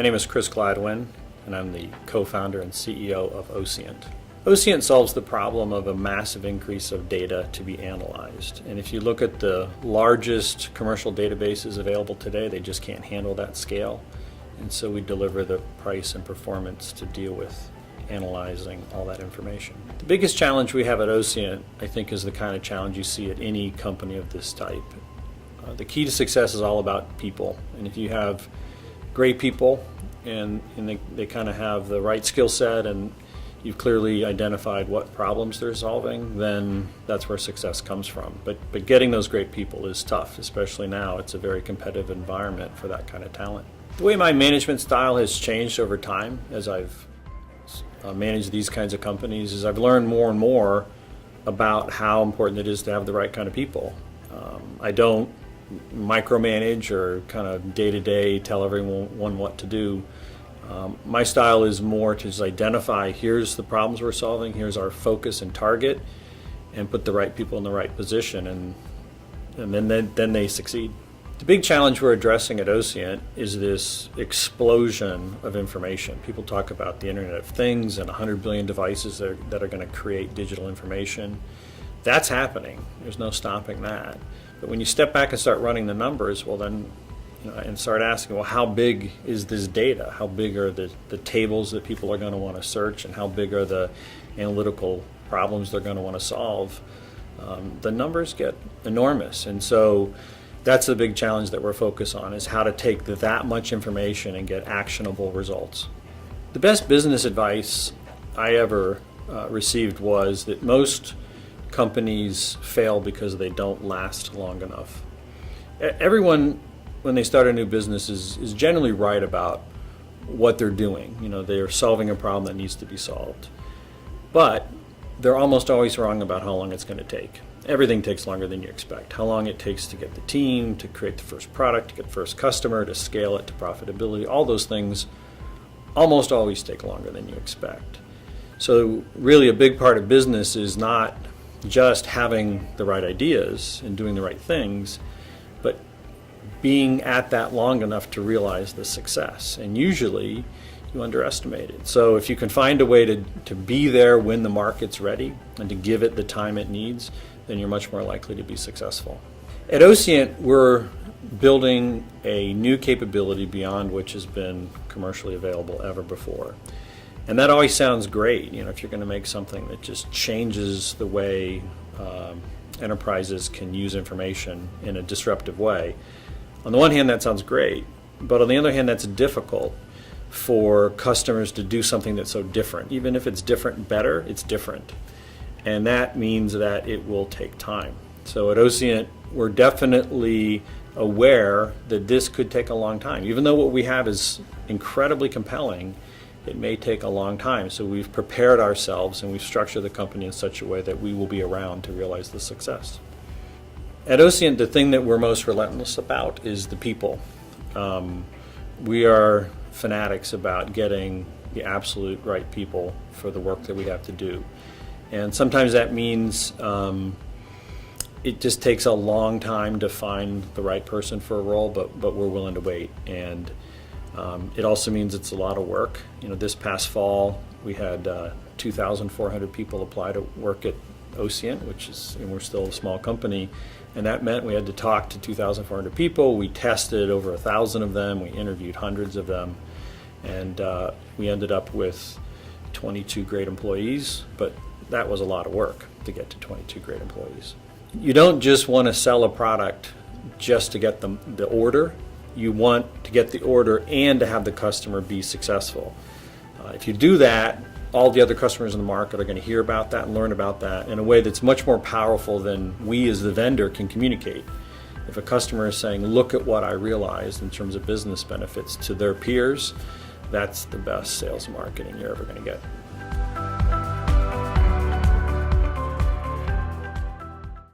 My name is Chris Gladwin, and I'm the co-founder and CEO of Ocient. Ocient solves the problem of a massive increase of data to be analyzed. And if you look at the largest commercial databases available today, they just can't handle that scale. And so we deliver the price and performance to deal with analyzing all that information. The biggest challenge we have at Ocient, I think, is the kind of challenge you see at any company of this type. The key to success is all about people. And if you have great people and they kind of have the right skill set and you've clearly identified what problems they're solving, then that's where success comes from. But getting those great people is tough, especially now. It's a very competitive environment for that kind of talent. The way my management style has changed over time as I've managed these kinds of companies is I've learned more and more about how important it is to have the right kind of people. I don't micromanage or kind of day-to-day tell everyone what to do. My style is more to just identify, here's the problems we're solving, here's our focus and target, and put the right people in the right position, and then they succeed. The big challenge we're addressing at Ocient is this explosion of information. People talk about the Internet of Things and 100 billion devices that are going to create digital information. That's happening. There's no stopping that. But when you step back and start running the numbers, well then, and start asking, well, how big is this data? How big are the tables that people are going to want to search, and how big are the analytical problems they're going to want to solve? The numbers get enormous. And so that's the big challenge that we're focused on, is how to take that much information and get actionable results. The best business advice I ever received was that most companies fail because they don't last long enough. Everyone, when they start a new business, is generally right about what they're doing. They're solving a problem that needs to be solved. But they're almost always wrong about how long it's going to take. Everything takes longer than you expect. How long it takes to get the team, to create the first product, to get the first customer, to scale it to profitability, all those things almost always take longer than you expect. So really a big part of business is not just having the right ideas and doing the right things, but being at that long enough to realize the success. And usually you underestimate it. So if you can find a way to be there when the market's ready and to give it the time it needs, then you're much more likely to be successful. At Ocient, we're building a new capability beyond which has been commercially available ever before. And that always sounds great, if you're going to make something that just changes the way enterprises can use information in a disruptive way. On the one hand, that sounds great, but on the other hand, that's difficult for customers to do something that's so different. Even if it's different better, it's different. And that means that it will take time. So at Ocient, we're definitely aware that this could take a long time. Even though what we have is incredibly compelling, it may take a long time. So we've prepared ourselves and we've structured the company in such a way that we will be around to realize the success. At Ocient, the thing that we're most relentless about is the people. We are fanatics about getting the absolute right people for the work that we have to do. And sometimes that means it just takes a long time to find the right person for a role, but we're willing to wait. And it also means it's a lot of work. This past fall we had 2,400 people apply to work at Ocient, and we're still a small company, and that meant we had to talk to 2,400 people. We tested over 1,000 of them. We interviewed hundreds of them, and we ended up with 22 great employees, but that was a lot of work to get to 22 great employees. You don't just want to sell a product just to get the order. You want to get the order and to have the customer be successful. If you do that, all the other customers in the market are going to hear about that and learn about that in a way that's much more powerful than we as the vendor can communicate. If a customer is saying, look at what I realized in terms of business benefits to their peers, that's the best sales and marketing you're ever going to get.